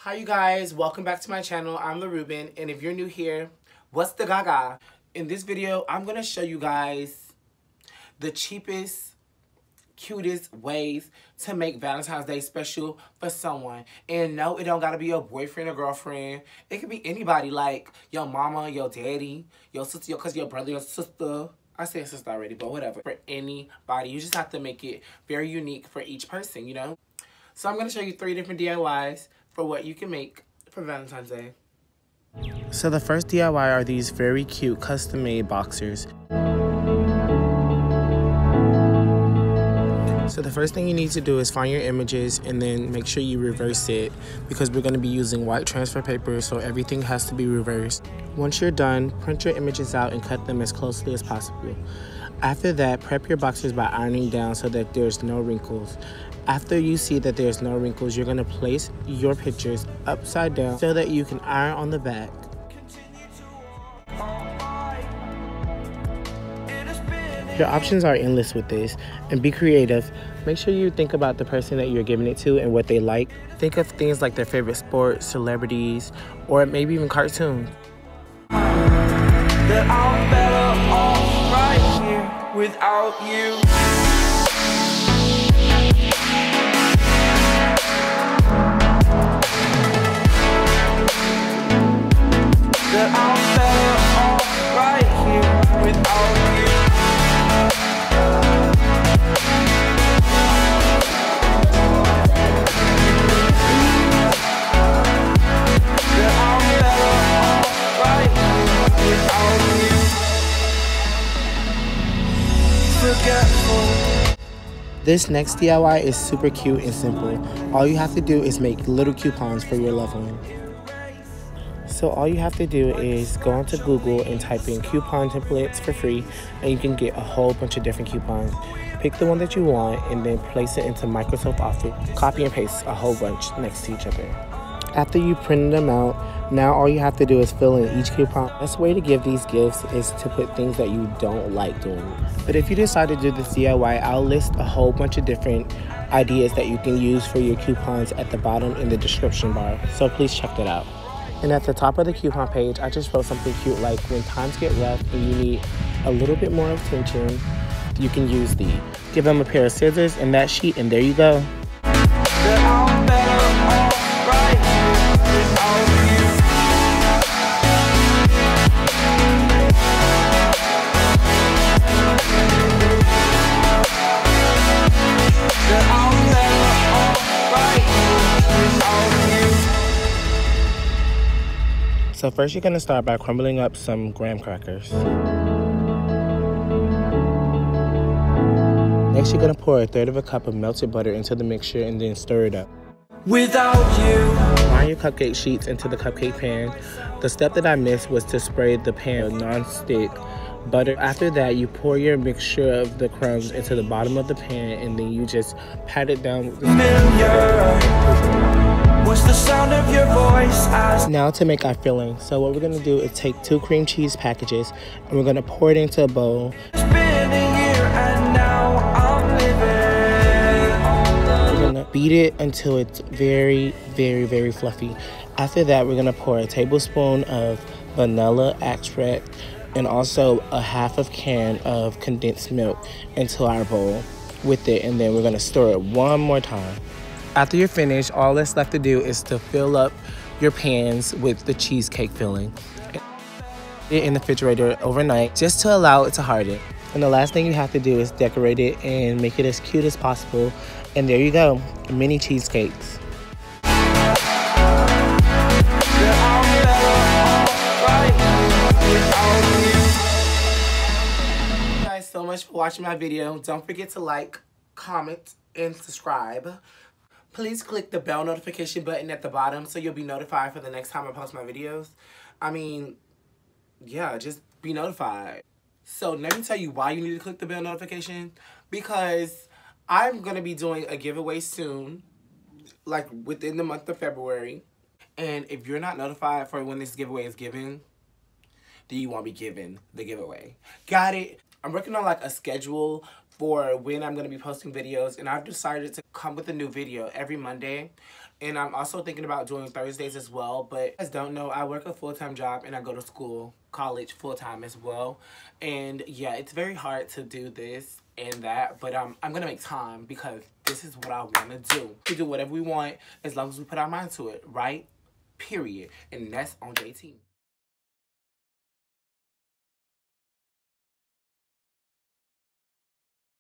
Hi you guys, welcome back to my channel. I'm the Ruben, and if you're new here, what's the gaga? In this video, I'm gonna show you guys the cheapest, cutest ways to make Valentine's Day special for someone. And no, it don't gotta be your boyfriend or girlfriend. It could be anybody, like your mama, your daddy, your sister, your cousin, your brother, your sister. I said sister already, but whatever. For anybody, you just have to make it very unique for each person, you know? So I'm gonna show you 3 different DIYs for what you can make for Valentine's Day. So the first DIY are these very cute custom-made boxers. So the first thing you need to do is find your images and then make sure you reverse it because we're going to be using white transfer paper, so everything has to be reversed. Once you're done, print your images out and cut them as closely as possible. After that, prep your boxers by ironing down so that there's no wrinkles. After you see that there's no wrinkles, you're going to place your pictures upside down so that you can iron on the back. Your options are endless with this, and be creative. Make sure you think about the person that you're giving it to and what they like. Think of things like their favorite sports, celebrities, or maybe even cartoons. That I'm better off right here without you. That I'm better off right here without you. That I'm better off right here without you. Forgetful. This next DIY is super cute and simple. All you have to do is make little coupons for your loved one. So all you have to do is go onto Google and type in coupon templates for free, and you can get a whole bunch of different coupons. Pick the one that you want and then place it into Microsoft Office. Copy and paste a whole bunch next to each other. After you printed them out, now all you have to do is fill in each coupon. The best way to give these gifts is to put things that you don't like doing. But if you decide to do this DIY, I'll list a whole bunch of different ideas that you can use for your coupons at the bottom in the description bar. So please check that out. And at the top of the coupon page, I just wrote something cute like, when times get rough and you need a little bit more attention, you can use the. Give them a pair of scissors and that sheet, and there you go. So first you're going to start by crumbling up some graham crackers. Next you're going to pour 1/3 cup of melted butter into the mixture and then stir it up. Without you. Line your cupcake sheets into the cupcake pan. The step that I missed was to spray the pan with non-stick butter. After that, you pour your mixture of the crumbs into the bottom of the pan and then you just pat it down with the Was the sound of your voice as now to make our filling. So what we're going to do is take 2 cream cheese packages and we're going to pour it into a bowl. it's been a year and now I'm living. We're going to beat it until it's very, very, very fluffy. After that, we're going to pour a tablespoon of vanilla extract and also a half of can of condensed milk into our bowl with it, and then we're going to stir it one more time. After you're finished, all that's left to do is to fill up your pans with the cheesecake filling. Put it in the refrigerator overnight just to allow it to harden. And the last thing you have to do is decorate it and make it as cute as possible. And there you go, mini cheesecakes. Thank you guys so much for watching my video. Don't forget to like, comment, and subscribe. Please click the bell notification button at the bottom so you'll be notified for the next time I post my videos. I mean, yeah, just be notified. So let me tell you why you need to click the bell notification. Because I'm going to be doing a giveaway soon, like within the month of February. And if you're not notified for when this giveaway is given, then you won't be given the giveaway. Got it? I'm working on like a schedule for when I'm going to be posting videos, and I've decided to come with a new video every Monday. And I'm also thinking about doing Thursdays as well. But you guys don't know, I work a full-time job and I go to school, college full-time as well. And yeah, it's very hard to do this and that, but I'm going to make time because this is what I want to do. We do whatever we want as long as we put our mind to it, right? Period. And that's on JT.